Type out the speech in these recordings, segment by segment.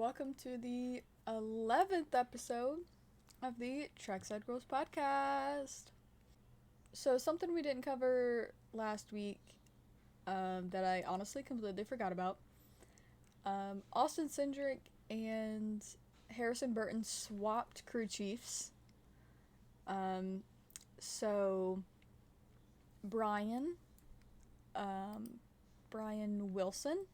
welcome to the 11th episode of the Trackside Girls podcast. So, something we didn't cover last week that I honestly completely forgot about. Austin Cindric and Harrison Burton swapped crew chiefs. So, Brian, Brian Wilson,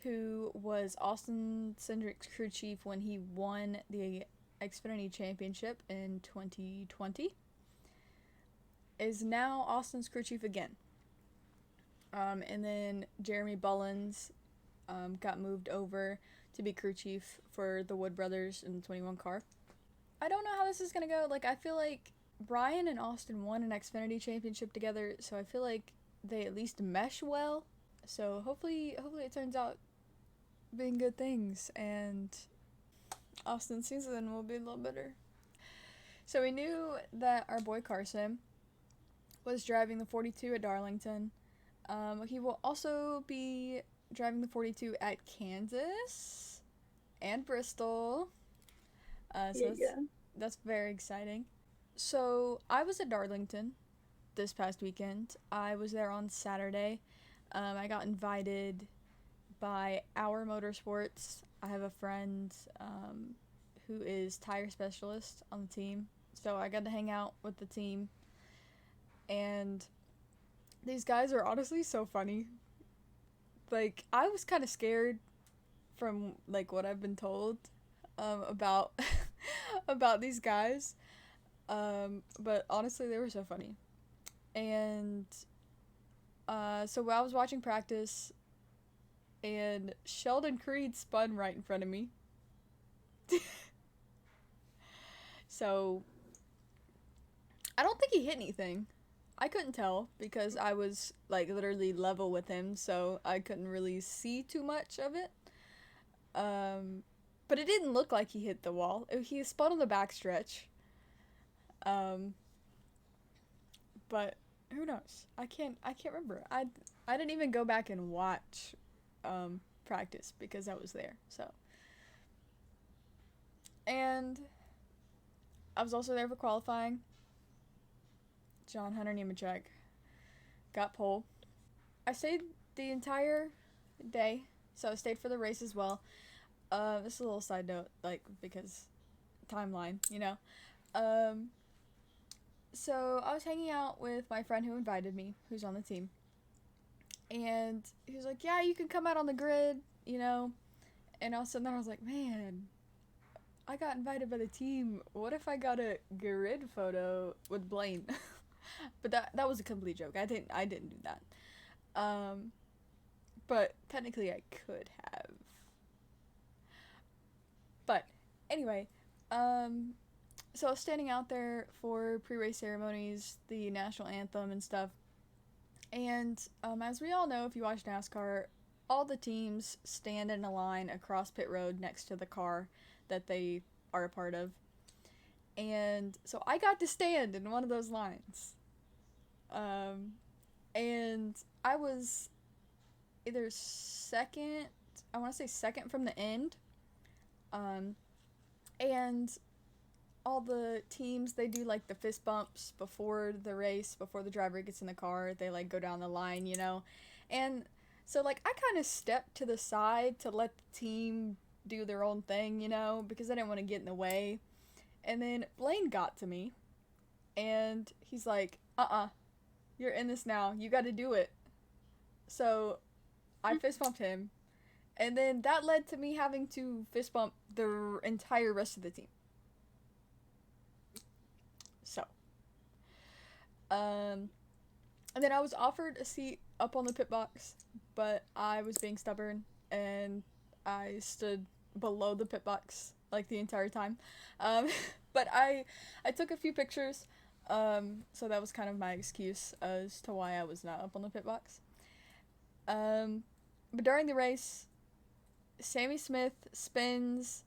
who was Austin Cindric's crew chief when he won the Xfinity Championship in 2020, is now Austin's crew chief again. And then Jeremy Bullins got moved over to be crew chief for the Wood Brothers in the 21 car. I don't know how this is going to go. I feel like Brian and Austin won an Xfinity Championship together, so I feel like they at least mesh well. So hopefully it turns out being good things, and Austin's season will be a little better. So we knew that our boy Carson was driving the 42 at Darlington. He will also be driving the 42 at Kansas and Bristol. That's very exciting. So I was at Darlington this past weekend. I was there on Saturday. I got invited by Our Motorsports. I have a friend who is tire specialist on the team, so I got to hang out with the team, and these guys are honestly so funny. I was kind of scared from what I've been told about about these guys, but honestly they were so funny. And so I was watching practice, and Sheldon Creed spun right in front of me. So I don't think he hit anything. I couldn't tell because I was literally level with him, so I couldn't really see too much of it. But it didn't look like he hit the wall. He spun on the backstretch. But who knows? I can't remember. I didn't even go back and watch practice because I was there. So, and I was also there for qualifying. John Hunter Nemechek got pole. I stayed the entire day, so I stayed for the race as well. This is a little side note, because timeline, you know. So I was hanging out with my friend who invited me, who's on the team. And he was like, yeah, you can come out on the grid, you know. And I was sitting there, I was like, man, I got invited by the team. What if I got a grid photo with Blaine? But that was a complete joke. I didn't do that. But technically I could have. But anyway, so I was standing out there for pre-race ceremonies, the national anthem and stuff. And as we all know, if you watch NASCAR, all the teams stand in a line across pit road next to the car that they are a part of. And so I got to stand in one of those lines. And I was either second, I want to say second from the end. And all the teams, they do the fist bumps before the race, before the driver gets in the car. They go down the line, you know. And so I kind of stepped to the side to let the team do their own thing, you know, because I didn't want to get in the way. And then Blaine got to me, and he's like, you're in this now. You got to do it. So I fist bumped him, and then that led to me having to fist bump the entire rest of the team. So, and then I was offered a seat up on the pit box, but I was being stubborn, and I stood below the pit box the entire time. But I took a few pictures, so that was kind of my excuse as to why I was not up on the pit box. But during the race, Sammy Smith spins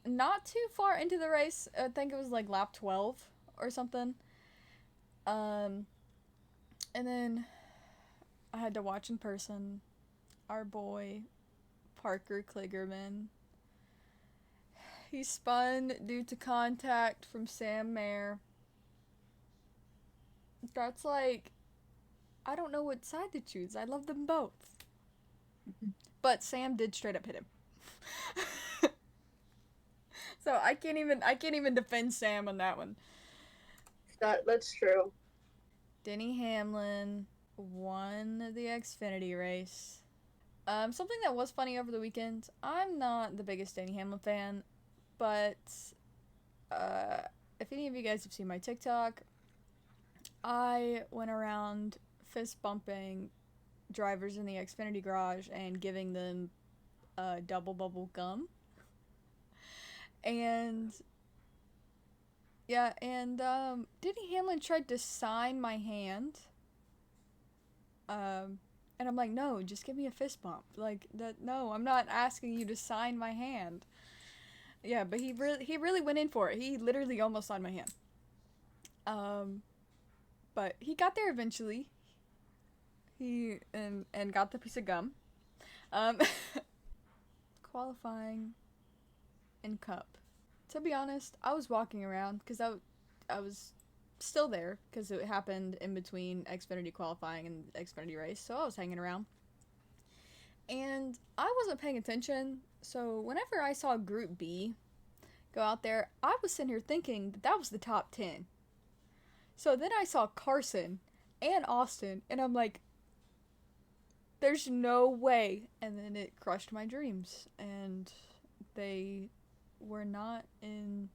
not too far into the race. I think it was lap 12 or something. And then I had to watch in person our boy Parker Kligerman. He spun due to contact from Sam Mayer. That's like, I don't know what side to choose. I love them both. But Sam did straight up hit him. So I can't even defend Sam on that one. That's true. Denny Hamlin won the Xfinity race. Something that was funny over the weekend, I'm not the biggest Denny Hamlin fan, but if any of you guys have seen my TikTok, I went around fist bumping drivers in the Xfinity garage and giving them double bubble gum. And yeah, and Denny Hamlin tried to sign my hand. And I'm like, no, just give me a fist bump. Like that. No, I'm not asking you to sign my hand. Yeah, but he really went in for it. He literally almost signed my hand. But he got there eventually. He and got the piece of gum. Qualifying in Cup. To be honest, I was walking around because I was still there because it happened in between Xfinity qualifying and Xfinity race, so I was hanging around. And I wasn't paying attention, so whenever I saw Group B go out there, I was sitting here thinking that was the top 10. So then I saw Carson and Austin, and I'm like, there's no way. And then it crushed my dreams, and they were not in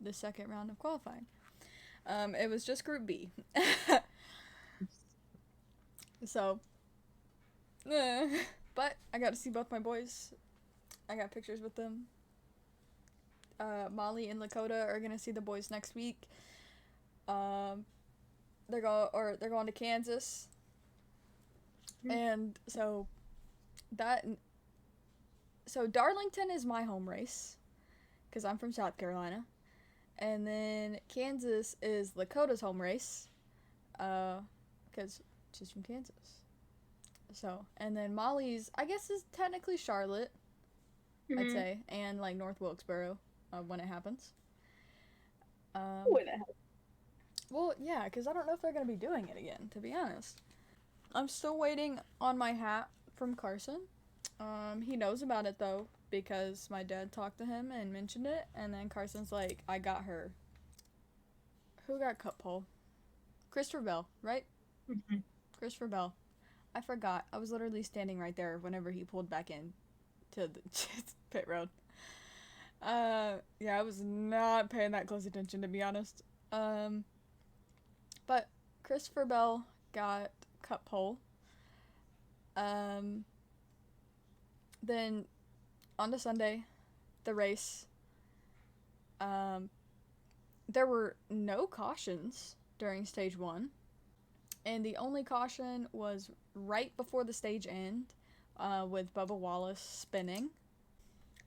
the second round of qualifying. It was just Group B. So, but I got to see both my boys. I got pictures with them. Molly and Lakota are gonna see the boys next week. They're going to Kansas, and so Darlington is my home race because I'm from South Carolina, and then Kansas is Lakota's home race, because she's from Kansas. So, and then Molly's, I guess, is technically Charlotte, I'd say, and like North Wilkesboro, when it happens. When it happens. Well, yeah, because I don't know if they're going to be doing it again, to be honest. I'm still waiting on my hat from Carson. He knows about it, though, because my dad talked to him and mentioned it, and then Carson's like, I got her. Who got Cup pole? Christopher Bell, right? Mm-hmm. Christopher Bell. I forgot. I was literally standing right there whenever he pulled back in to the pit road. Yeah, I was not paying that close attention, to be honest. But Christopher Bell got Cup pole. Then on to Sunday, the race. There were no cautions during stage 1, and the only caution was right before the stage end, with Bubba Wallace spinning.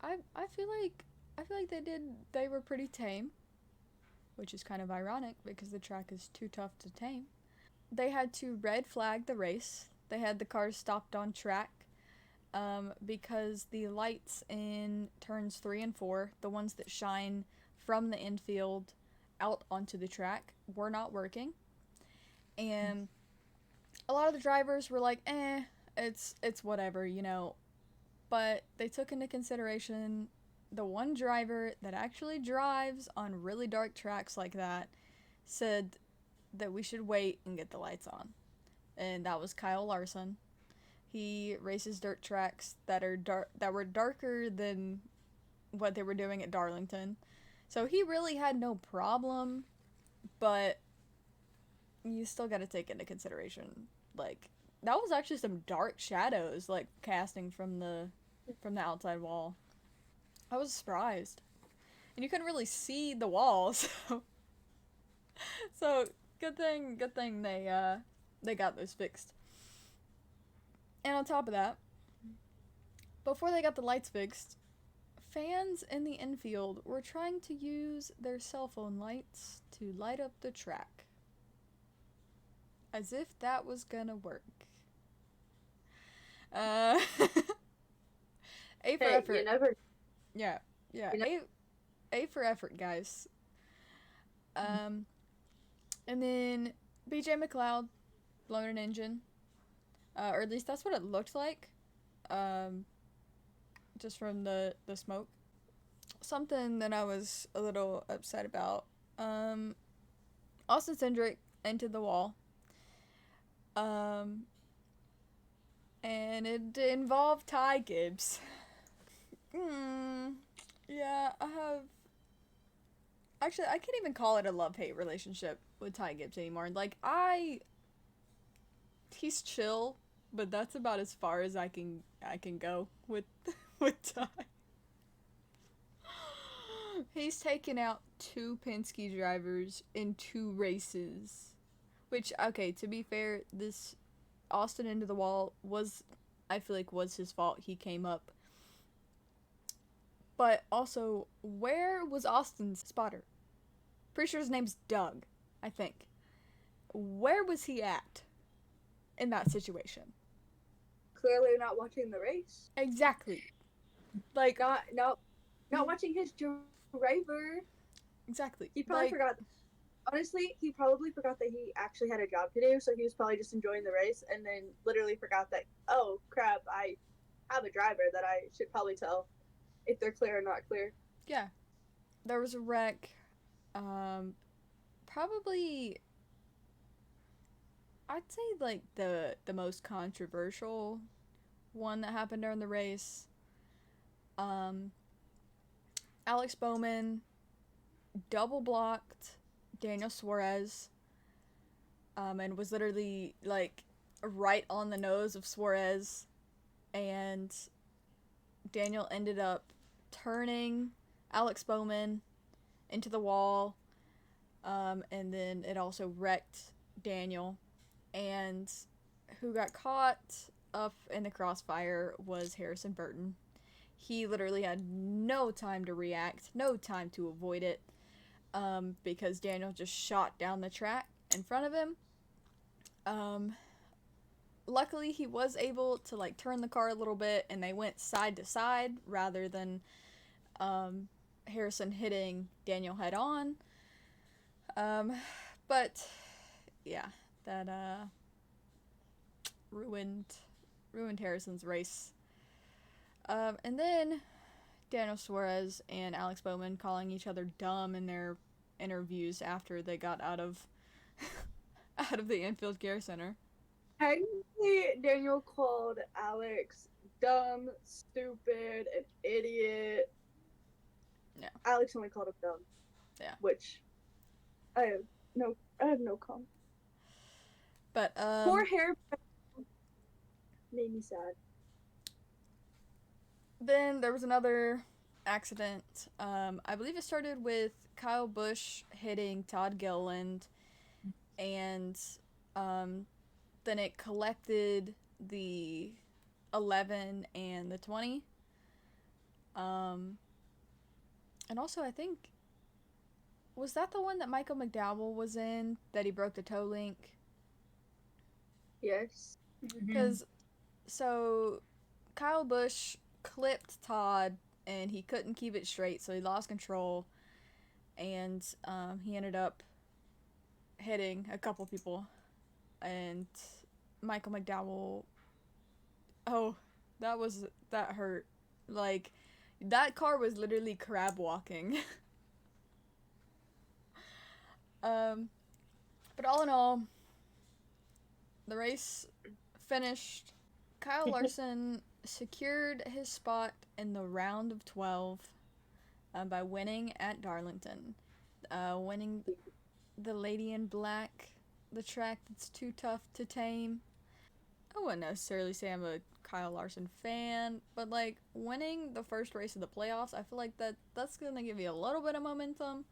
I feel like they were pretty tame, which is kind of ironic because the track is too tough to tame. They had to red flag the race. They had the cars stopped on track, because the lights in turns 3 and 4, the ones that shine from the infield out onto the track, were not working. And a lot of the drivers were like, it's whatever, you know. But they took into consideration the one driver that actually drives on really dark tracks like that said that we should wait and get the lights on. And that was Kyle Larson. He races dirt tracks that were darker than what they were doing at Darlington. So he really had no problem, but you still got to take into consideration, like, that was actually some dark shadows, like, casting from the outside wall. I was surprised. And you couldn't really see the walls. So good thing they got those fixed. And on top of that, before they got the lights fixed, fans in the infield were trying to use their cell phone lights to light up the track. As if that was gonna work. A for Hey, effort. you never. Yeah, yeah. You know, A for effort, guys. And then BJ McLeod blown an engine, or at least that's what it looked like, um, just from the smoke. Something that I was a little upset about. Austin Cindric into the wall. Um, and it involved Ty Gibbs. Yeah, I have. Actually, I can't even call it a love-hate relationship with Ty Gibbs anymore. Like, he's chill, but that's about as far as I can go with with Ty. He's taken out 2 Penske drivers in 2 races. Which, okay, to be fair, this Austin into the wall was, I feel like, was his fault. He came up. But also, where was Austin's spotter? Pretty sure his name's Doug, I think. Where was he at in that situation? clearly not watching the race. Exactly. Like, Not watching his driver. exactly. He probably Like, forgot. Honestly, he probably forgot that he actually had a job to do, so he was probably just enjoying the race, and then literally forgot that, oh crap, I have a driver that I should probably tell if they're clear or not clear. yeah. There was a wreck. Probably, I'd say, like, the most controversial one that happened during the race. Alex Bowman double blocked Daniel Suarez, and was literally, like, right on the nose of Suarez, and Daniel ended up turning Alex Bowman into the wall, and then it also wrecked Daniel. And who got caught up in the crossfire was Harrison Burton. He literally had no time to react, no time to avoid it, because Daniel just shot down the track in front of him. Luckily, he was able to, like, turn the car a little bit, and they went side to side rather than Harrison hitting Daniel head on. But yeah, that ruined Harrison's race. And then Daniel Suarez and Alex Bowman calling each other dumb in their interviews after they got out of out of the infield care center. Technically, Daniel called Alex dumb, stupid, an idiot. Yeah. Alex only called him dumb. Yeah. Which I have no comment. But Poor hair made me sad. Then there was another accident. I believe it started with Kyle Busch hitting Todd Gilliland, and then it collected the 11 and the 20. And also, I think, was that the one that Michael McDowell was in that he broke the toe link? Yes. Because, so, Kyle Busch clipped Todd, and he couldn't keep it straight, so he lost control, and he ended up hitting a couple people, and Michael McDowell, oh, that hurt. Like, that car was literally crab walking. But all in all, the race finished. Kyle Larson secured his spot in the round of 12 by winning at Darlington. Winning the Lady in Black, the track that's too tough to tame. I wouldn't necessarily say I'm a Kyle Larson fan, but, like, winning the first race of the playoffs, I feel like that's going to give you a little bit of momentum.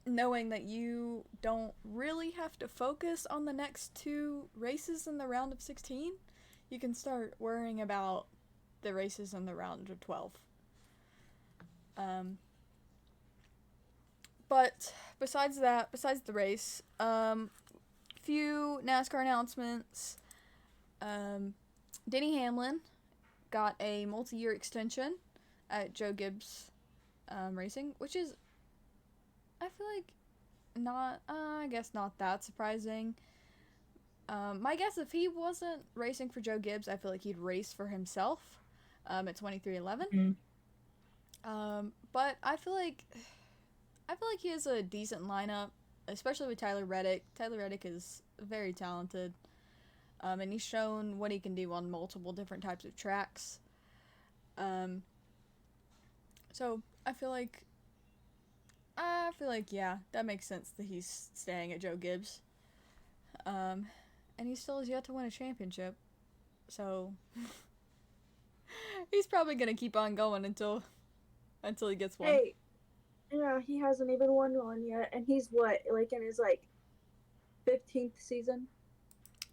Knowing that you don't really have to focus on the next 2 races in the round of 16, you can start worrying about the races in the round of 12. But besides the race, few NASCAR announcements. Denny Hamlin got a multi-year extension at Joe Gibbs Racing, which is, I feel like, not, I guess not that surprising. My guess, if he wasn't racing for Joe Gibbs, I feel like he'd race for himself at 2311. But I feel like he has a decent lineup, especially with Tyler Reddick. Tyler Reddick is very talented, and he's shown what he can do on multiple different types of tracks. So I feel like, yeah, that makes sense that he's staying at Joe Gibbs. And he still has yet to win a championship, so he's probably gonna keep on going until he gets one. Hey, yeah, he hasn't even won one yet, and he's what, like in his 15th season?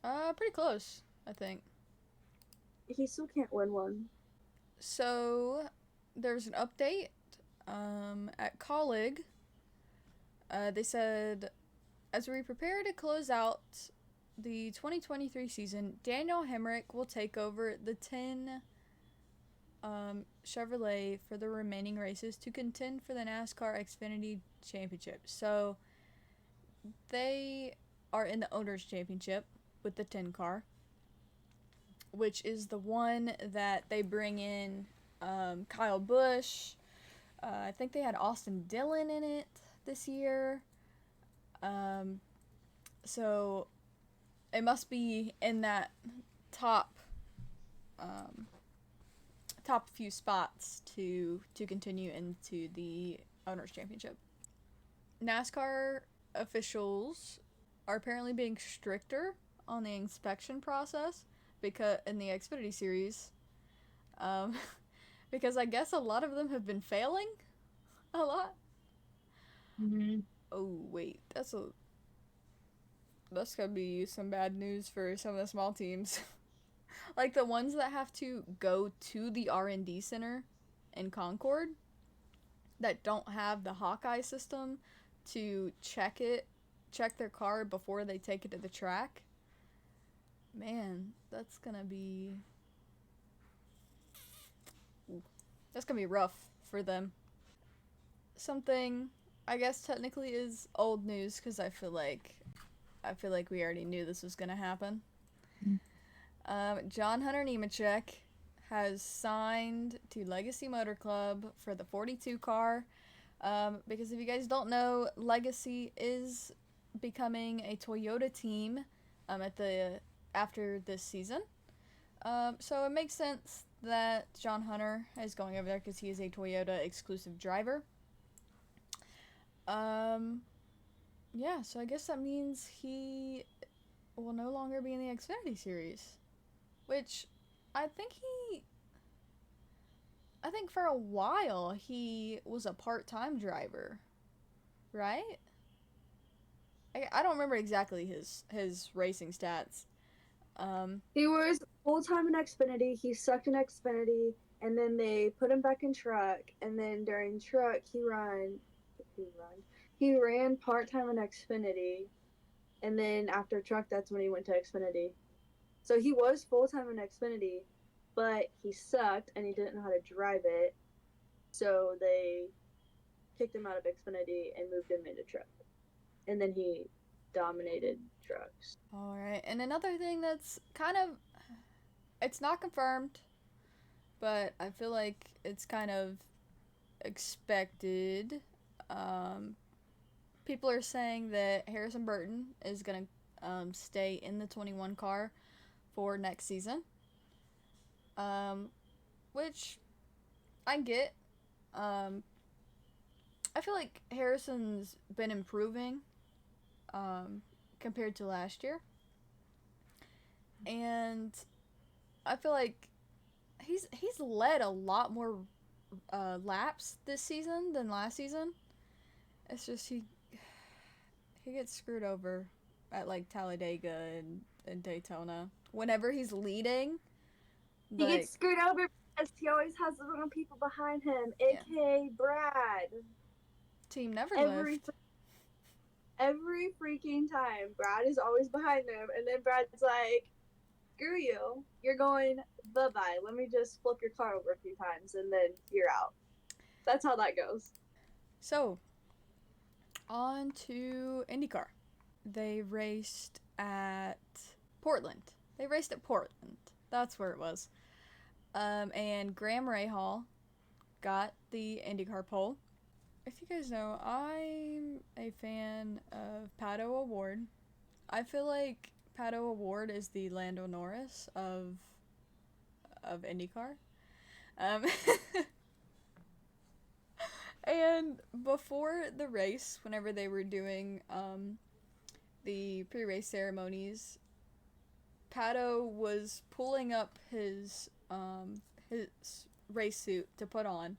Pretty close, I think. He still can't win one. So there's an update at Colleague. They said, as we prepare to close out the 2023 season, Daniel Hemrick will take over the 10 Chevrolet for the remaining races to contend for the NASCAR Xfinity Championship. So they are in the Owners' Championship with the 10 car, which is the one that they bring in Kyle Busch. I think they had Austin Dillon in it this year. So it must be in that top few spots to continue into the Owners' Championship. NASCAR officials are apparently being stricter on the inspection process because in the Xfinity Series, because I guess a lot of them have been failing a lot. Oh wait, that's gonna be some bad news for some of the small teams. Like the ones that have to go to the R&D center in Concord that don't have the Hawkeye system to check their car before they take it to the track. Man, that's gonna be rough for them. Something I guess technically is old news because I feel like we already knew this was gonna happen. John Hunter Nemechek has signed to Legacy Motor Club for the 42 car. Because if you guys don't know, Legacy is becoming a Toyota team after this season. So it makes sense that John Hunter is going over there because he is a Toyota exclusive driver. Yeah, so I guess that means he will no longer be in the Xfinity Series. Which, I think for a while he was a part-time driver, right? I don't remember exactly his racing stats. He was full-time in Xfinity, he sucked in Xfinity, and then they put him back in truck, and then during truck he ran part-time in Xfinity, and then after truck that's when he went to Xfinity. So he was full-time in Xfinity, but he sucked and he didn't know how to drive it. So they kicked him out of Xfinity and moved him into truck. And then he dominated trucks. All right. And another thing that's it's not confirmed, but I feel like it's kind of expected. People are saying that Harrison Burton is going to stay in the 21 car for next season, which I get. I feel like Harrison's been improving compared to last year, and I feel like he's led a lot more laps this season than last season. It's just he gets screwed over at Talladega and Daytona. Whenever he's leading, he gets screwed over because he always has the wrong people behind him, aka Brad. Team never left. Every freaking time, Brad is always behind him, and then Brad's like, screw you. You're going bye-bye. Let me just flip your car over a few times and then you're out. That's how that goes. So, on to IndyCar. They raced at Portland. They raced at Portland. That's where it was. And Graham Rahal got the IndyCar pole. If you guys know, I'm a fan of Pato O'Ward. I feel like Pato O'Ward is the Lando Norris of IndyCar. Um, and before the race, whenever they were doing the pre-race ceremonies, Pato was pulling up his race suit to put on,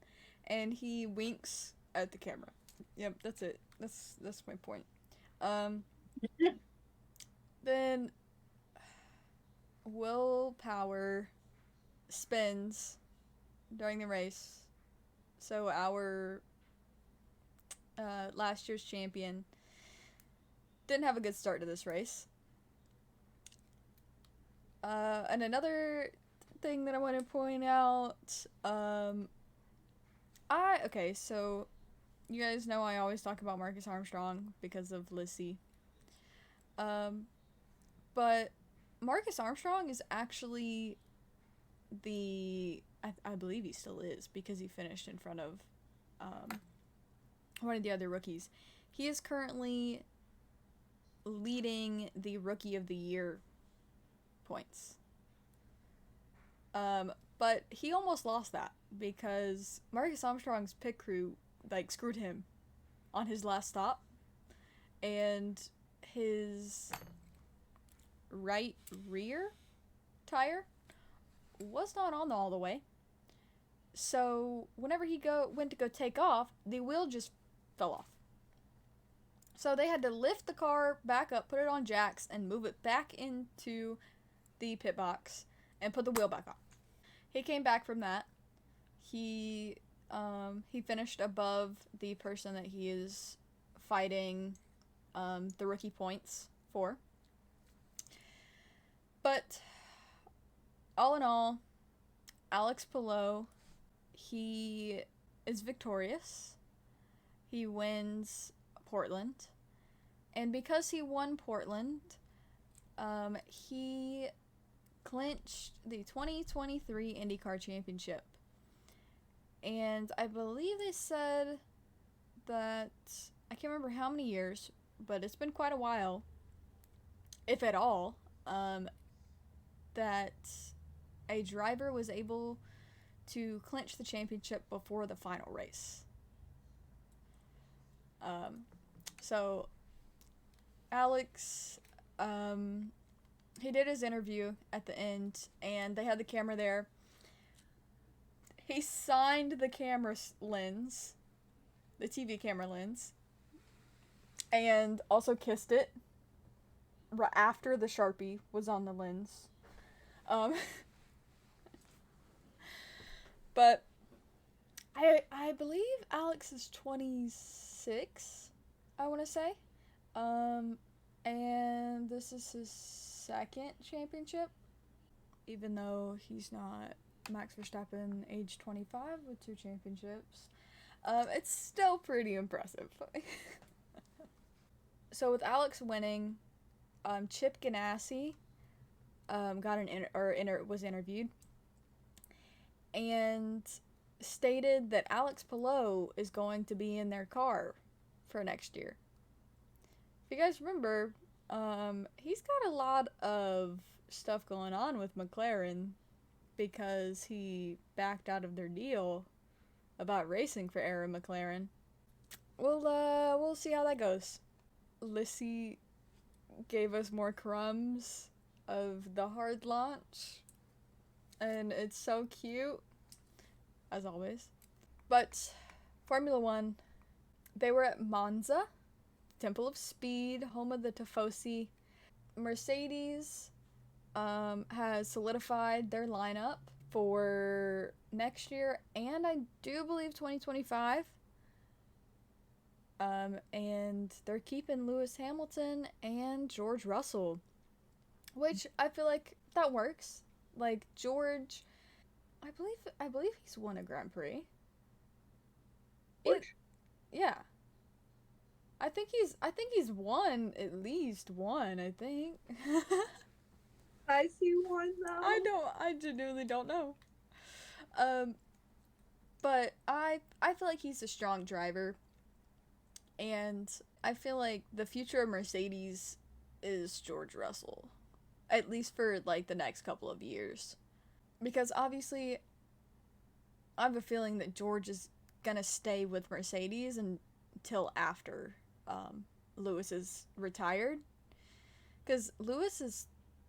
and he winks at the camera. Yep, that's it. That's my point. Then Will Power spins during the race, so our last year's champion didn't have a good start to this race. And another thing that I want to point out, okay, so you guys know I always talk about Marcus Armstrong because of Lissy. But Marcus Armstrong is actually I believe he still is, because he finished in front of one of the other rookies. He is currently leading the Rookie of the Year points. But he almost lost that because Marcus Armstrong's pit crew screwed him on his last stop, and his right rear tire was not on all the way. So whenever he went to go take off, the wheel just fell off. So they had to lift the car back up, put it on jacks, and move it back into the pit box and put the wheel back on. He came back from that. He finished above the person that he is fighting the rookie points for. But all in all, Alex Palou, he is victorious. He wins Portland. And because he won Portland, he clinched the 2023 INDYCAR Championship. And I believe they said that, I can't remember how many years, but it's been quite a while, if at all, that a driver was able to clinch the championship before the final race. So Alex, he did his interview at the end, and they had the camera there. He signed the camera lens, the TV camera lens, and also kissed it right after the Sharpie was on the lens. But I believe Alex is 26, I want to say. And this is his second championship, even though he's not Max Verstappen, age 25, with 2 championships. It's still pretty impressive. So with Alex winning, Chip Ganassi was interviewed and stated that Alex Palou is going to be in their car for next year. If you guys remember, he's got a lot of stuff going on with McLaren because he backed out of their deal about racing for Era McLaren. We'll see how that goes. Lissy gave us more crumbs of the hard launch, and it's so cute, as always. But Formula One, they were at Monza, Temple of Speed, home of the Tifosi. Mercedes has solidified their lineup for next year, and I do believe 2025. And they're keeping Lewis Hamilton and George Russell, which I feel like that works. Like George, I believe he's won a Grand Prix. George? Yeah. I think he's won at least one, I think. I see one though. I genuinely don't know. Um but I feel like he's a strong driver, and I feel like the future of Mercedes is George Russell, at least for like the next couple of years. Because obviously I have a feeling that George is gonna stay with Mercedes until after Lewis is retired. Because Lewis is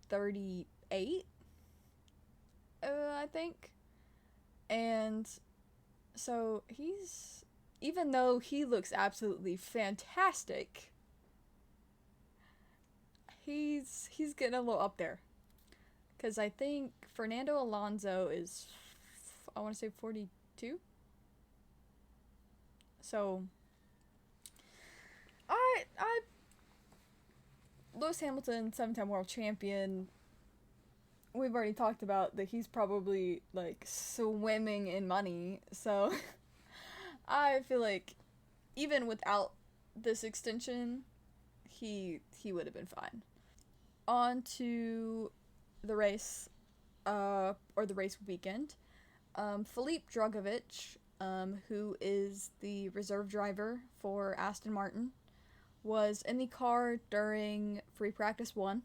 38, I think. And so even though he looks absolutely fantastic, he's getting a little up there. Because I think Fernando Alonso is, I want to say 42. So I Lewis Hamilton, 7-time world champion. We've already talked about that he's probably like swimming in money. So I feel like even without this extension, he would have been fine. On to the race, or the race weekend. Philippe Drugovich, who is the reserve driver for Aston Martin, was in the car during free practice 1.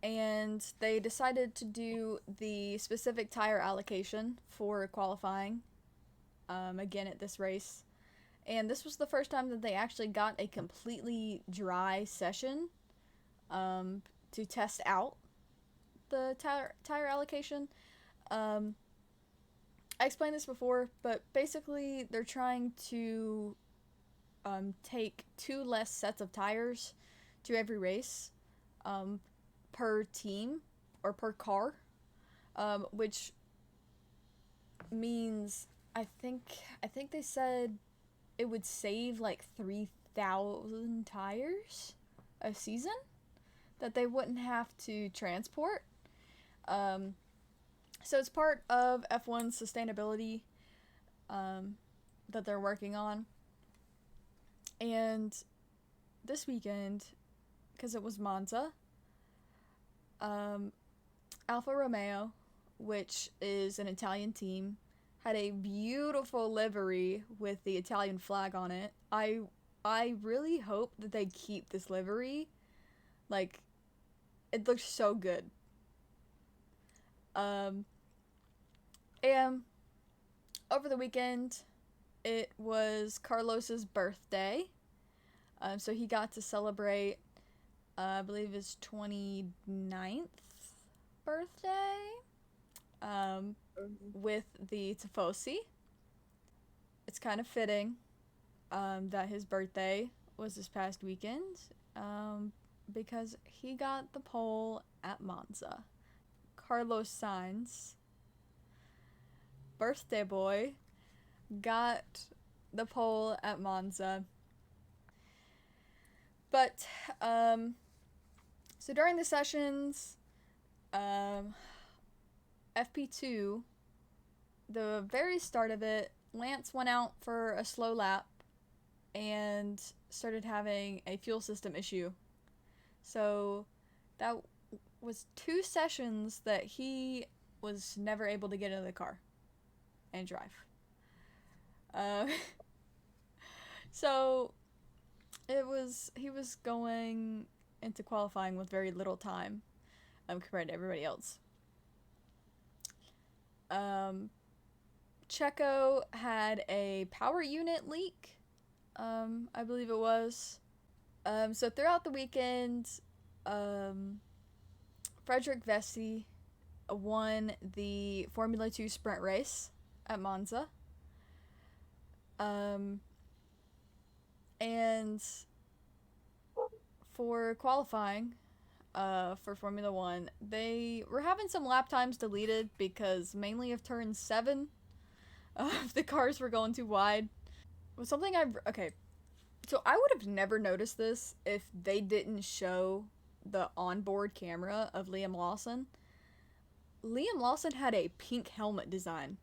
And they decided to do the specific tire allocation for qualifying, again at this race. And this was the first time that they actually got a completely dry session, to test out the tire allocation. I explained this before, but basically they're trying to take 2 less sets of tires to every race, per team or per car, which means I think they said it would save like 3,000 tires a season that they wouldn't have to transport. So it's part of F1's sustainability, that they're working on. And this weekend, because it was Monza, Alfa Romeo, which is an Italian team, had a beautiful livery with the Italian flag on it. I really hope that they keep this livery. Like, it looks so good. And over the weekend, it was Carlos's birthday. So he got to celebrate, I believe his 29th birthday, with the Tifosi. It's kind of fitting, that his birthday was this past weekend, because he got the pole at Monza. Carlos Sainz, birthday boy, got the pole at Monza. But, so during the sessions, FP2, the very start of it, Lance went out for a slow lap and started having a fuel system issue. So that was 2 sessions that he was never able to get into the car and drive. So he was going into qualifying with very little time, compared to everybody else. Checo had a power unit leak, I believe it was. So throughout the weekend, Frederick Vesti won the Formula 2 sprint race at Monza. And for qualifying, for Formula 1, they were having some lap times deleted because mainly of turn 7, the cars were going too wide. Was something so I would have never noticed this if they didn't show the onboard camera of Liam Lawson. Liam Lawson had a pink helmet design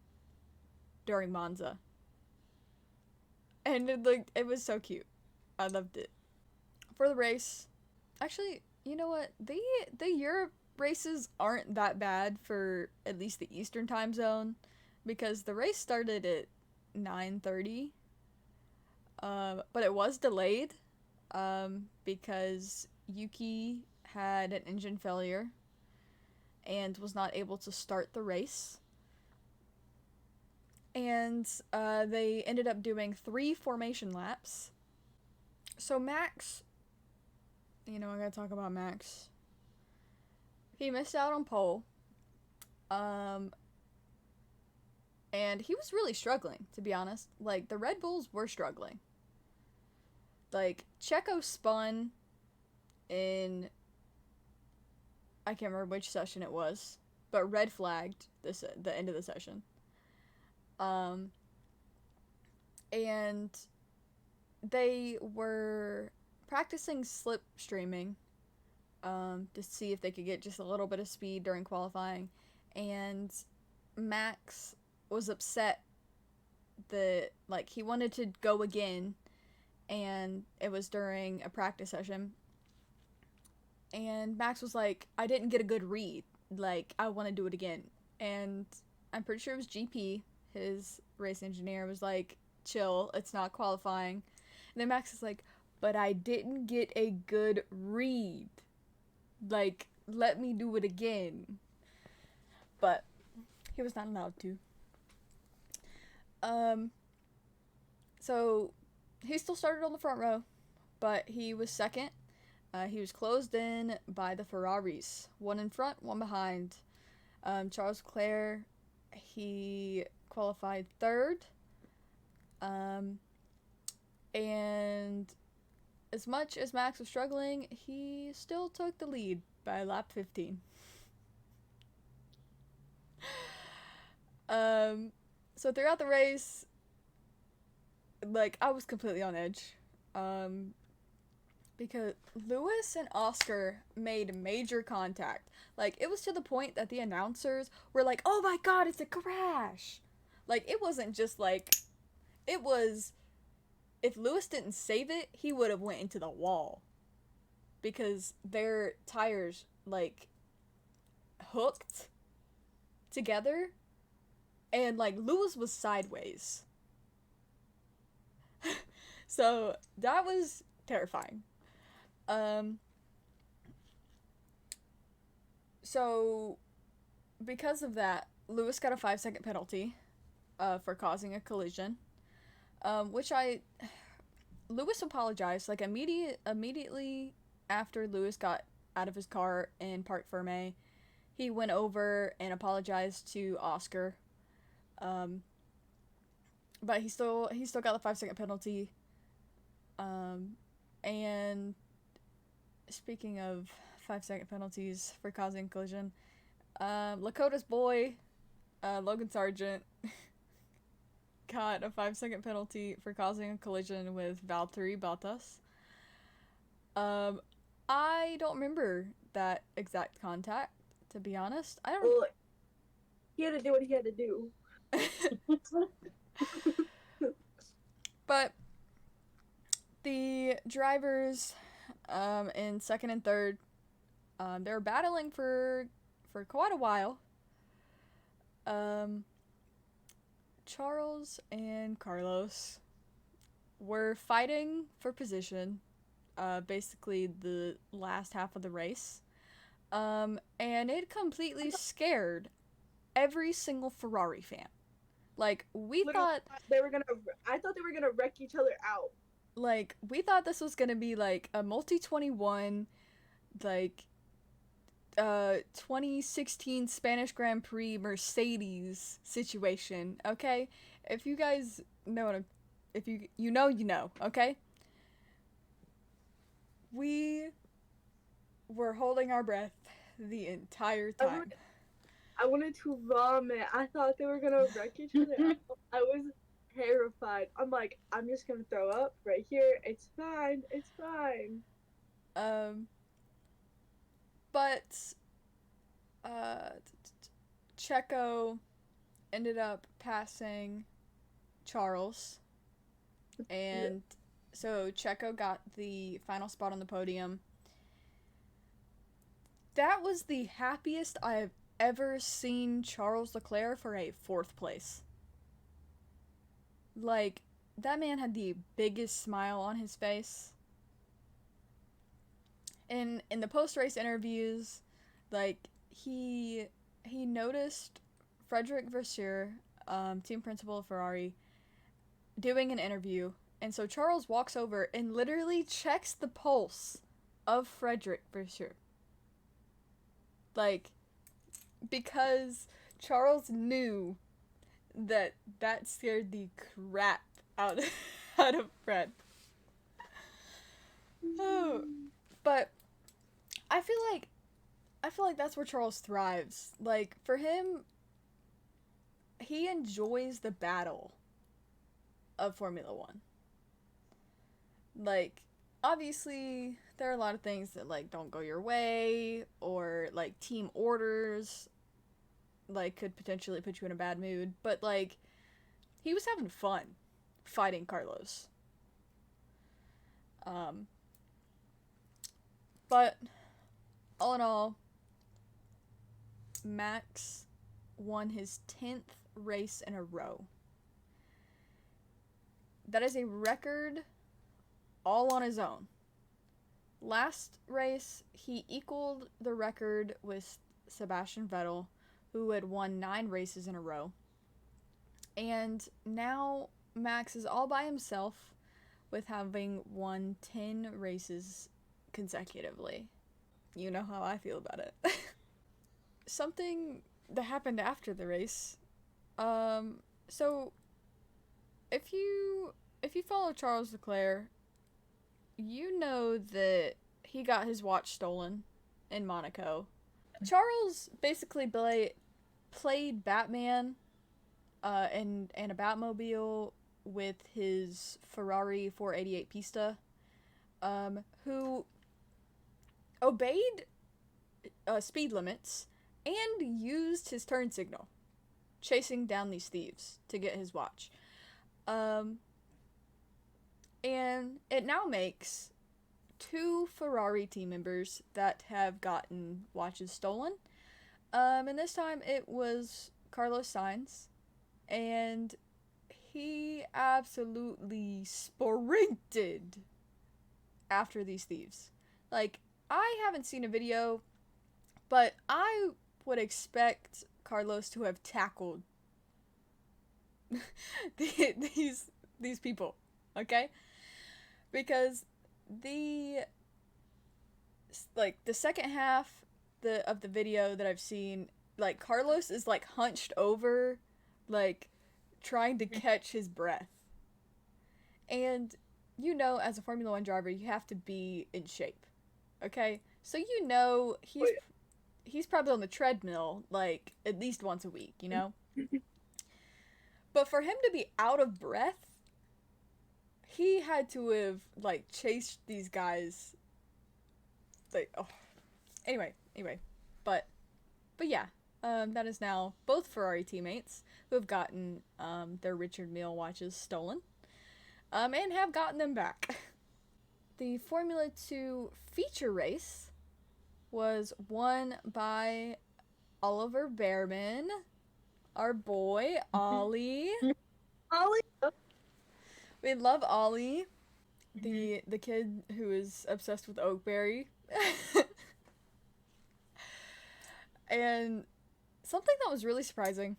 during Monza. And it was so cute. I loved it. For the race, actually, you know what? The Europe races aren't that bad for at least the Eastern time zone, because the race started at 9:30. But it was delayed because Yuki had an engine failure and was not able to start the race. And they ended up doing 3 formation laps. So Max, I gotta talk about Max. He missed out on pole. And he was really struggling, to be honest. Like, the Red Bulls were struggling. Like, Checo spun in, I can't remember which session it was, but red flagged the end of the session. And they were practicing slipstreaming to see if they could get just a little bit of speed during qualifying, and Max was upset that, like, he wanted to go again, and it was during a practice session, and Max was like, I didn't get a good read, like, I want to do it again. And I'm pretty sure it was GP, his race engineer, was like, chill, it's not qualifying. And then Max is like, but I didn't get a good read, like, let me do it again. But he was not allowed to. So he still started on the front row, but he was second. He was closed in by the Ferraris, one in front, one behind. Charles Leclerc, he qualified third. And as much as Max was struggling, he still took the lead by lap 15. So throughout the race, like, I was completely on edge. Because Lewis and Oscar made major contact. Like, it was to the point that the announcers were like, oh my god, it's a crash! Like, it wasn't just like, it was, if Lewis didn't save it, he would have went into the wall. Because their tires, like, hooked together, and, like, Lewis was sideways. So, that was terrifying. So, because of that, Lewis got a 5-second penalty for causing a collision, which Lewis apologized. Like, immediately after Lewis got out of his car in Parc Fermé, he went over and apologized to Oscar. But he still got the 5-second penalty. And speaking of 5-second penalties for causing collision, Lakota's boy, Logan Sargent, got a 5-second penalty for causing a collision with Valtteri Bottas. I don't remember that exact contact, to be honest. I don't. Well, he had to do what he had to do. But the drivers in second and third, they were battling for quite a while. Charles and Carlos were fighting for position, basically the last half of the race, and it completely scared every single Ferrari fan. Like, I thought they were gonna wreck each other out. Like, we thought this was gonna be like a multi-21, like, 2016 Spanish Grand Prix Mercedes situation, okay? If you guys know if you know, okay? We were holding our breath the entire time. I wanted to vomit. I thought they were gonna wreck each other out. I was terrified. I'm like, I'm just gonna throw up right here. It's fine. But Checo ended up passing Charles, and so Checo got the final spot on the podium. That was the happiest I have ever seen Charles Leclerc for a 4th place. Like, that man had the biggest smile on his face. In the post-race interviews, like, he noticed Frederick Vasseur, team principal of Ferrari, doing an interview, and so Charles walks over and literally checks the pulse of Frederick Vasseur. Like, because Charles knew that scared the crap out of Fred. Oh, but I feel like that's where Charles thrives. Like, for him, he enjoys the battle of Formula One. Like, obviously, there are a lot of things that, like, don't go your way, or, like, team orders, like, could potentially put you in a bad mood, but, like, he was having fun fighting Carlos. But, all in all, Max won his 10th race in a row. That is a record all on his own. Last race, he equaled the record with Sebastian Vettel, who had won 9 races in a row. And now Max is all by himself with having won 10 races consecutively. You know how I feel about it. Something that happened after the race. So if you follow Charles Leclerc, you know that he got his watch stolen in Monaco. Charles basically played Batman in a Batmobile with his Ferrari 488 Pista, who obeyed speed limits and used his turn signal, chasing down these thieves to get his watch. And it now makes 2 Ferrari team members that have gotten watches stolen. And this time it was Carlos Sainz, and he absolutely sprinted after these thieves. Like, I haven't seen a video, but I would expect Carlos to have tackled these people, okay? Because the second half of the video that I've seen, like, Carlos is, like, hunched over, like, trying to catch his breath. And, you know, as a Formula 1 driver, you have to be in shape, okay? So, you know, he's probably on the treadmill, like, at least once a week, you know? But for him to be out of breath, he had to have, like, chased these guys, like, oh. Anyway, but yeah, that is now both Ferrari teammates who have gotten, their Richard Mille watches stolen, and have gotten them back. The Formula 2 feature race was won by Oliver Bearman, our boy, Ollie. Ollie? We love Ollie, the kid who is obsessed with Oakberry. And something that was really surprising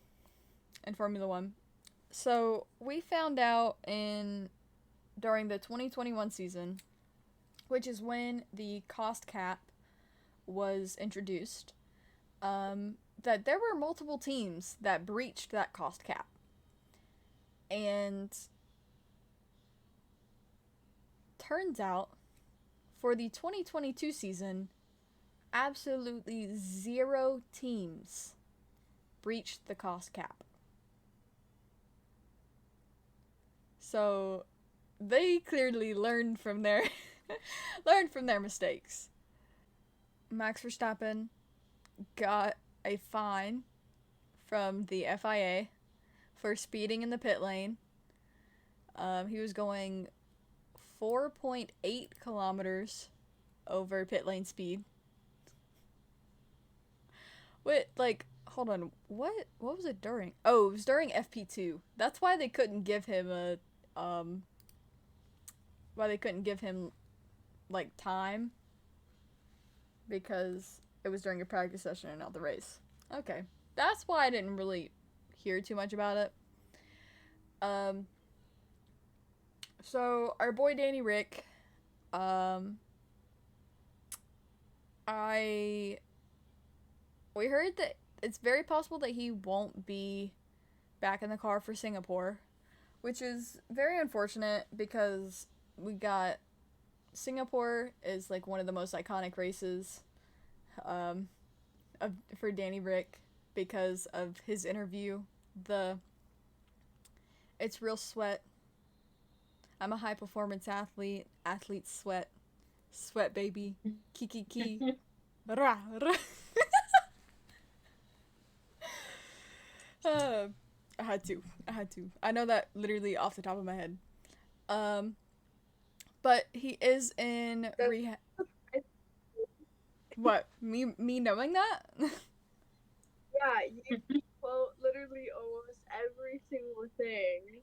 in Formula 1. So, we found out during the 2021 season, which is when the cost cap was introduced, that there were multiple teams that breached that cost cap. And turns out, for the 2022 season, absolutely 0 teams breached the cost cap. So they clearly learned from their mistakes. Max Verstappen got a fine from the FIA for speeding in the pit lane. He was going 4.8 kilometers over pit lane speed. Wait, like, hold on. What was it during? Oh, it was during FP2. That's why they couldn't give him like time, because it was during a practice session and not the race. Okay. That's why I didn't really hear too much about it. So our boy Danny Rick, we heard that it's very possible that he won't be back in the car for Singapore, which is very unfortunate because we got Singapore is like one of the most iconic races for Danny Rick because of his interview. It's real sweat. I'm a high performance athlete. Athletes sweat. Sweat, baby. Kiki. Rah, rah. I had to. I know that literally off the top of my head. But he is in rehab. What? Me knowing that? Yeah, you quote literally almost every single thing.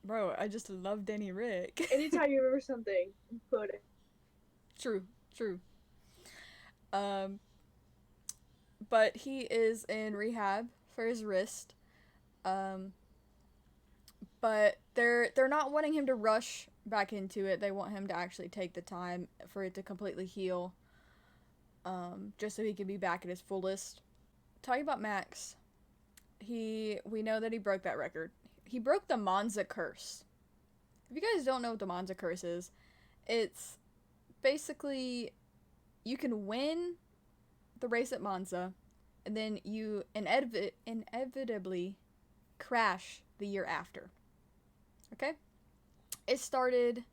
Bro, I just love Danny Rick. Anytime you remember something, you quote it. True. But he is in rehab for his wrist. But they're not wanting him to rush back into it. They want him to actually take the time for it to completely heal. Just so he can be back at his fullest. Talking about Max, we know that he broke that record. He broke the Monza curse. If you guys don't know what the Monza curse is, it's basically you can win the race at Monza, and then you inevitably crash the year after. Okay? It started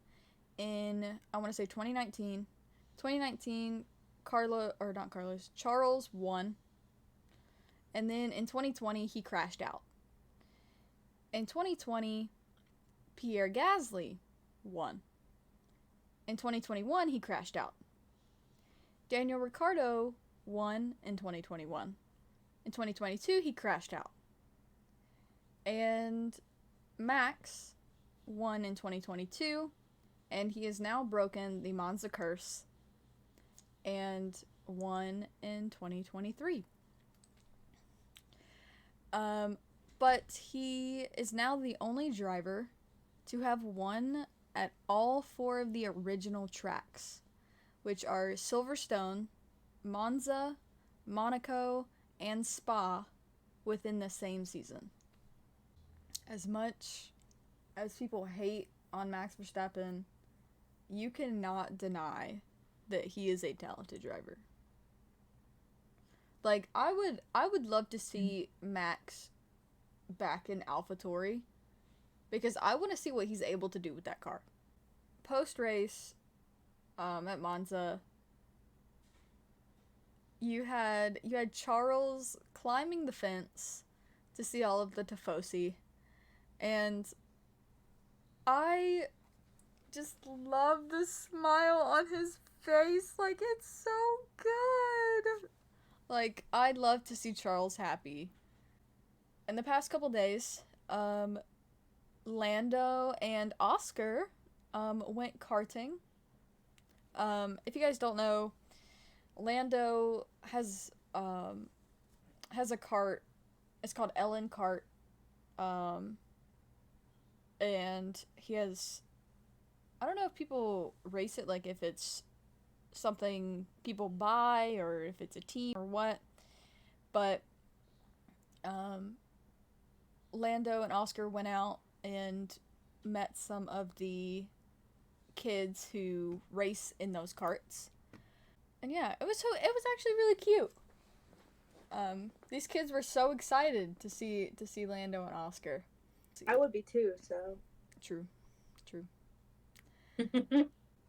in, I want to say 2019. 2019, Charles won. And then in 2020, he crashed out. In 2020, Pierre Gasly won. In 2021, he crashed out. Daniel Ricciardo won in 2021. In 2022, he crashed out. And Max won in 2022, and he has now broken the Monza curse and won in 2023. But he is now the only driver to have won at all 4 of the original tracks, which are Silverstone, Monza, Monaco, and Spa within the same season. As much as people hate on Max Verstappen, you cannot deny that he is a talented driver. Like, I would love to see Max back in AlphaTauri, because I want to see what he's able to do with that car. Post-race, at Monza, you had Charles climbing the fence to see all of the Tifosi, and I just love the smile on his face. Like, it's so good. Like, I'd love to see Charles happy. In the past couple days, Lando and Oscar went karting. If you guys don't know, Lando has a kart. It's called Ellen Kart. And he has, I don't know if people race it, like if it's something people buy or if it's a team or what, but Lando and Oscar went out and met some of the kids who race in those karts, and yeah, it was actually really cute. These kids were so excited to see Lando and Oscar. I would be too, so. True.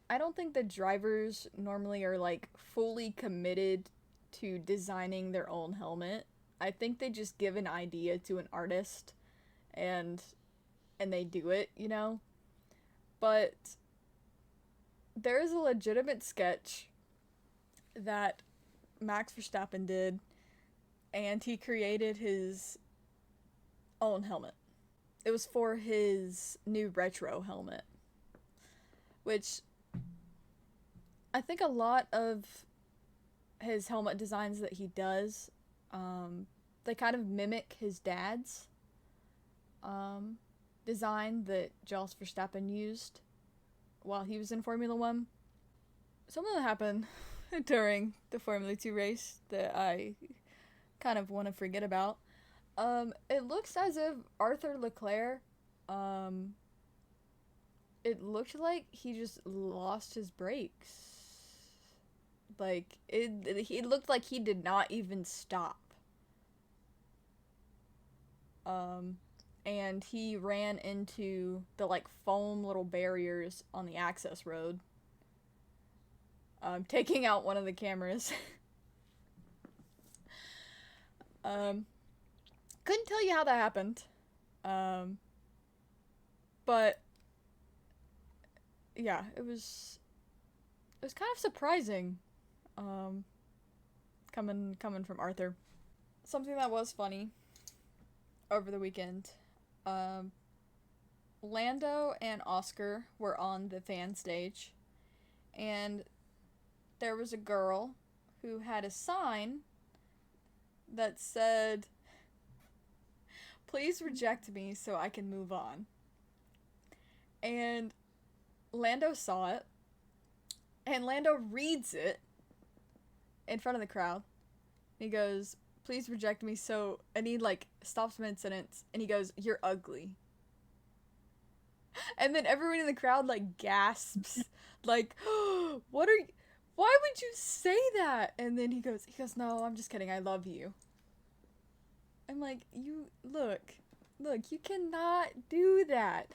I don't think the drivers normally are like fully committed to designing their own helmet. I think they just give an idea to an artist and they do it, you know? But there is a legitimate sketch that Max Verstappen did, and he created his own helmet. It was for his new retro helmet, which I think a lot of his helmet designs that he does, they kind of mimic his dad's design that Jos Verstappen used while he was in Formula 1. Something that happened during the Formula 2 race that I kind of want to forget about. It looks as if Arthur Leclerc, it looked like he just lost his brakes. Like, it looked like he did not even stop. And he ran into the, like, foam little barriers on the access road, taking out one of the cameras. Couldn't tell you how that happened. But yeah, it was kind of surprising, coming from Arthur. Something that was funny over the weekend, Lando and Oscar were on the fan stage, and there was a girl who had a sign that said, "Please reject me so I can move on." And Lando saw it, and Lando reads it in front of the crowd. He goes, "Please reject me so," and he, like, stops mid-sentence, and he goes, "You're ugly." And then everyone in the crowd, like, gasps, like, oh, "What are you, why would you say that?" And then he goes, "No, I'm just kidding, I love you." I'm like, look, you cannot do that.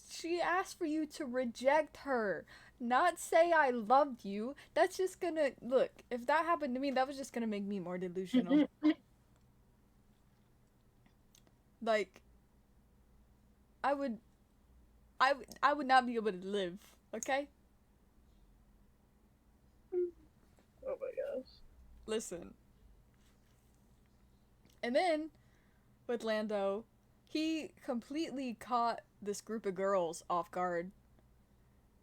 She asked for you to reject her, not say I love you. That's just gonna, look, if that happened to me, that was just gonna make me more delusional. Like, I would not be able to live, okay? Oh my gosh. Listen. And then, with Lando, he completely caught this group of girls off guard.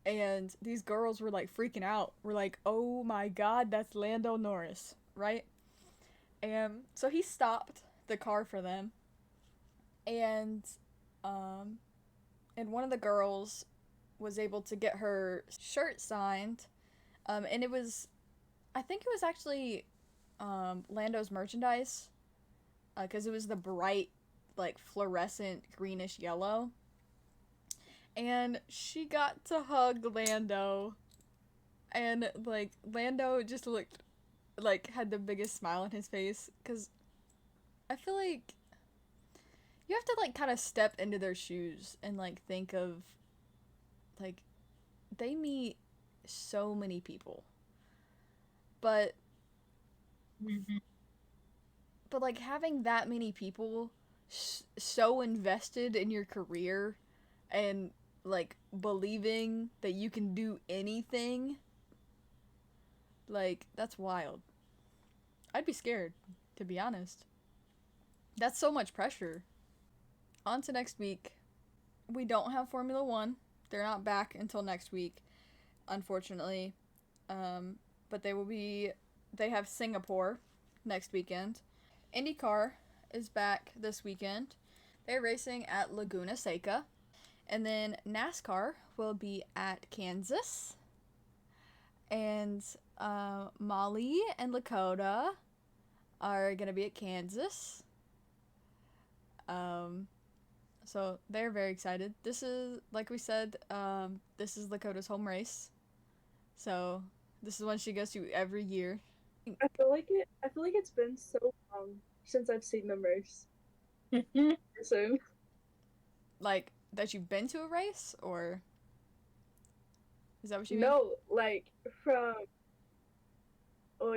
And these girls were, like, freaking out. We're like, "Oh my god, that's Lando Norris," right? And so he stopped the car for them. And one of the girls was able to get her shirt signed. And it was, I think it was actually Lando's merchandise, because it was the bright, like, fluorescent greenish yellow. And she got to hug Lando, and, like, Lando just looked like, had the biggest smile on his face, because I feel like you have to, like, kind of step into their shoes and, like, think of, like, they meet so many people, but like, having that many people so invested in your career and, like, believing that you can do anything, like, that's wild. I'd be scared, to be honest. That's so much pressure. On to next week. We don't have Formula 1. They're not back until next week, unfortunately. But they have Singapore next weekend. INDYCAR is back this weekend. They're racing at Laguna Seca. And then NASCAR will be at Kansas. And Molly and Lakota are going to be at Kansas. So they're very excited. This is, like we said, this is Lakota's home race. So this is one she goes to every year. I feel like it's been so long since I've seen them race. So, like, that you've been to a race, or? Is that what you mean? No, like from oh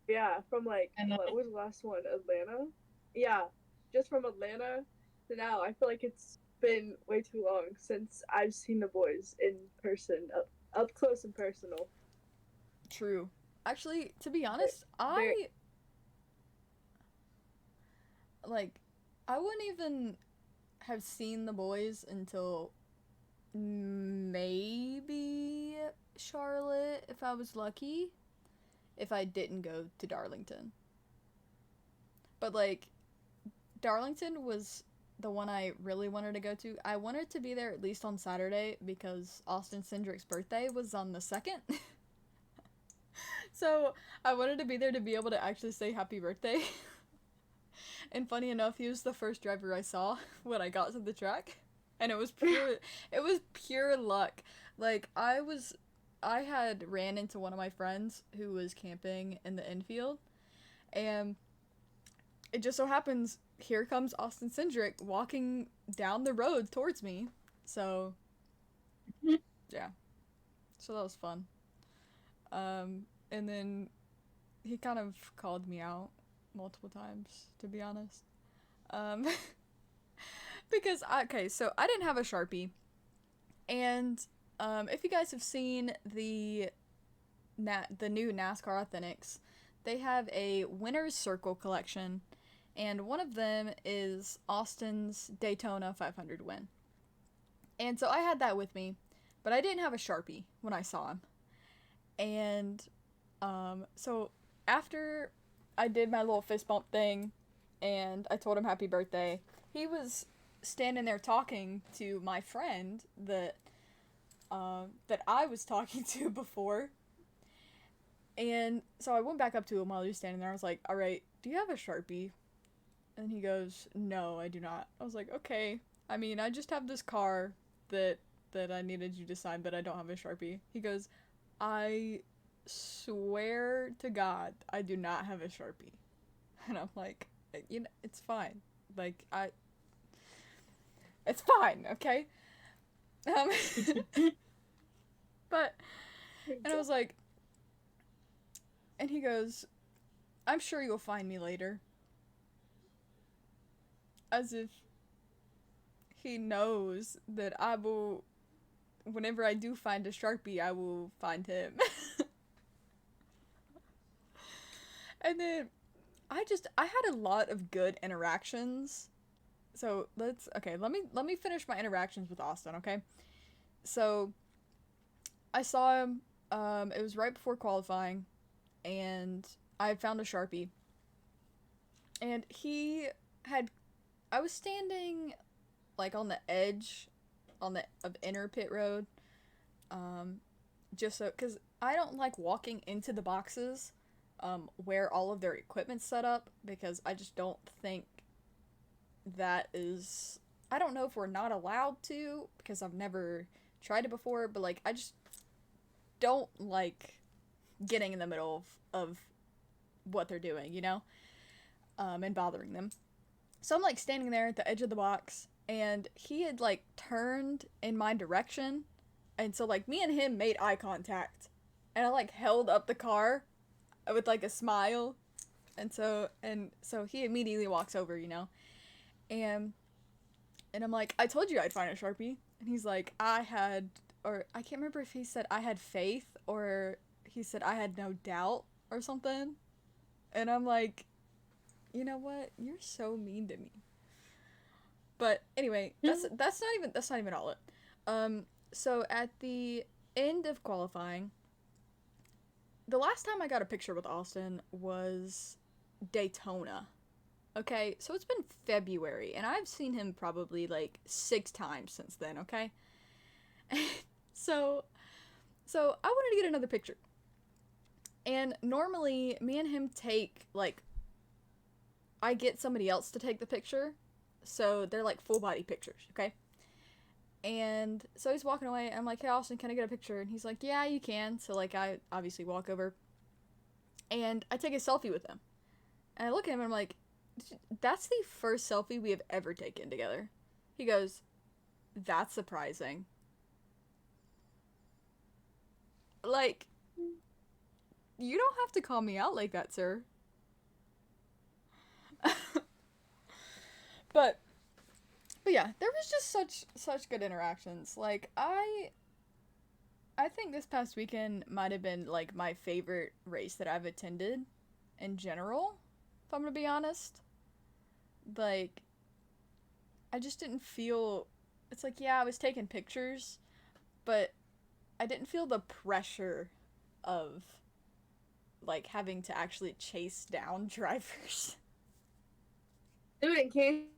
yeah, from like And what was the last one? Atlanta? Yeah, just from Atlanta to now. I feel like it's been way too long since I've seen the boys in person, up close and personal. True. Actually, to be They're, honest, they're like I wouldn't even have seen the boys until maybe Charlotte if I was lucky, if I didn't go to Darlington. But like Darlington was the one I really wanted to go to. I wanted to be there at least on Saturday because Austin Cindric's birthday was on the 2nd. So I wanted to be there to be able to actually say happy birthday. And funny enough, he was the first driver I saw when I got to the track. And it was pure luck. Like I had ran into one of my friends who was camping in the infield, and it just so happens here comes Austin Cindric walking down the road towards me. So, yeah. So that was fun. And then he kind of called me out multiple times, to be honest. Um, because okay, so I didn't have a Sharpie, and if you guys have seen the new NASCAR Authentics, they have a winner's circle collection, and one of them is Austin's Daytona 500 win. And so I had that with me, but I didn't have a Sharpie when I saw him. And so after I did my little fist bump thing and I told him happy birthday, he was standing there talking to my friend that I was talking to before. And so I went back up to him while he was standing there. I was like, "All right, do you have a Sharpie?" And he goes, "No, I do not." I was like, "Okay. I mean, I just have this car that I needed you to sign, but I don't have a Sharpie." He goes, "I swear to God, I do not have a Sharpie." And I'm like, it's fine. Like, it's fine, okay? Um, but, and I was like, and he goes, "I'm sure you'll find me later." As if he knows that I will, whenever I do find a Sharpie, I will find him. And then I had a lot of good interactions. So let me finish my interactions with Austin, okay? So I saw him, it was right before qualifying, and I had found a Sharpie. And I was standing like on the edge of inner pit road, um, just so, because I don't like walking into the boxes where all of their equipment's set up, because I just don't think that is. I don't know if we're not allowed to, because I've never tried it before, but like I just don't like getting in the middle of what they're doing, and bothering them. So I'm like standing there at the edge of the box, and he had like turned in my direction, and so like me and him made eye contact, and I like held up the car with like a smile, and so he immediately walks over, and I'm like, "I told you I'd find a Sharpie," and he's like, or I can't remember if he said I had faith or he said I had no doubt or something, and I'm like, you know what? You're so mean to me. But anyway, that's not even all it. So at the end of qualifying, the last time I got a picture with Austin was Daytona. Okay, so it's been February, and I've seen him probably like 6 times since then. Okay, so I wanted to get another picture, and normally me and him take like I get somebody else to take the picture, so they're like full body pictures. Okay, and so he's walking away, and I'm like, "Hey Austin, can I get a picture?" And he's like, "Yeah, you can." So like I obviously walk over, and I take a selfie with him, and I look at him, and I'm like, "That's the first selfie we have ever taken together." He goes, "That's surprising." Like, you don't have to call me out like that, sir. But yeah, there was just such good interactions. Like, I think this past weekend might have been like my favorite race that I've attended in general, if I'm gonna be honest. Like, I just didn't feel, it's like, yeah, I was taking pictures, but I didn't feel the pressure of like having to actually chase down drivers. Dude, in Kansas,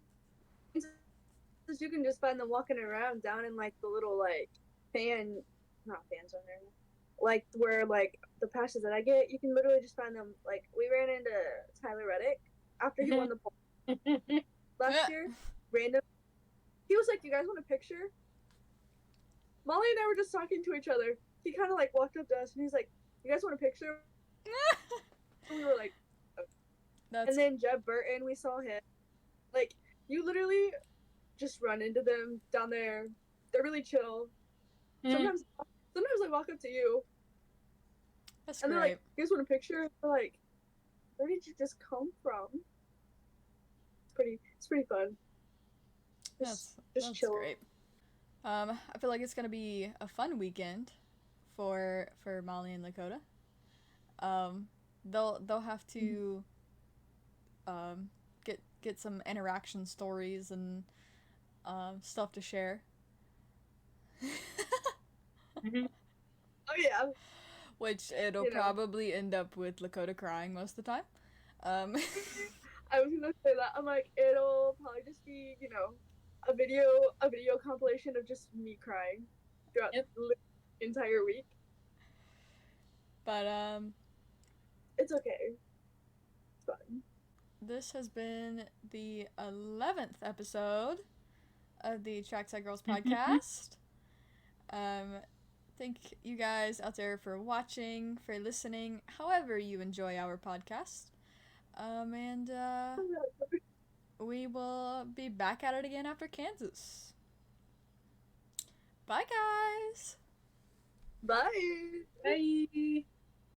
you can just find them walking around down in like the little like not fan zone area, like where like the passes that I get, you can literally just find them. Like we ran into Tyler Reddick after he won the pole last year. Random, he was like, "You guys want a picture?" Molly and I were just talking to each other. He kind of like walked up to us and he's like, "You guys want a picture?" And we were like, okay. And then Jeb Burton, we saw him. Like, you literally just run into them down there. They're really chill. Sometimes I walk up to you. That's and great. They're like, "You guys want a picture?" They're like, "Where did you just come from?" It's pretty fun. Just chill. Great. I feel like it's gonna be a fun weekend for Molly and Lakota. They'll have to get some interaction stories and stuff to share. Oh yeah. Which it'll probably end up with Lakota crying most of the time. I was gonna say that. I'm like, it'll probably just be, a video compilation of just me crying throughout the entire week. But it's okay. It's fun. This has been the 11th episode of the Trackside Girls podcast. Thank you guys out there for watching, for listening, however you enjoy our podcast. And we will be back at it again after Kansas. Bye, guys. Bye. Bye.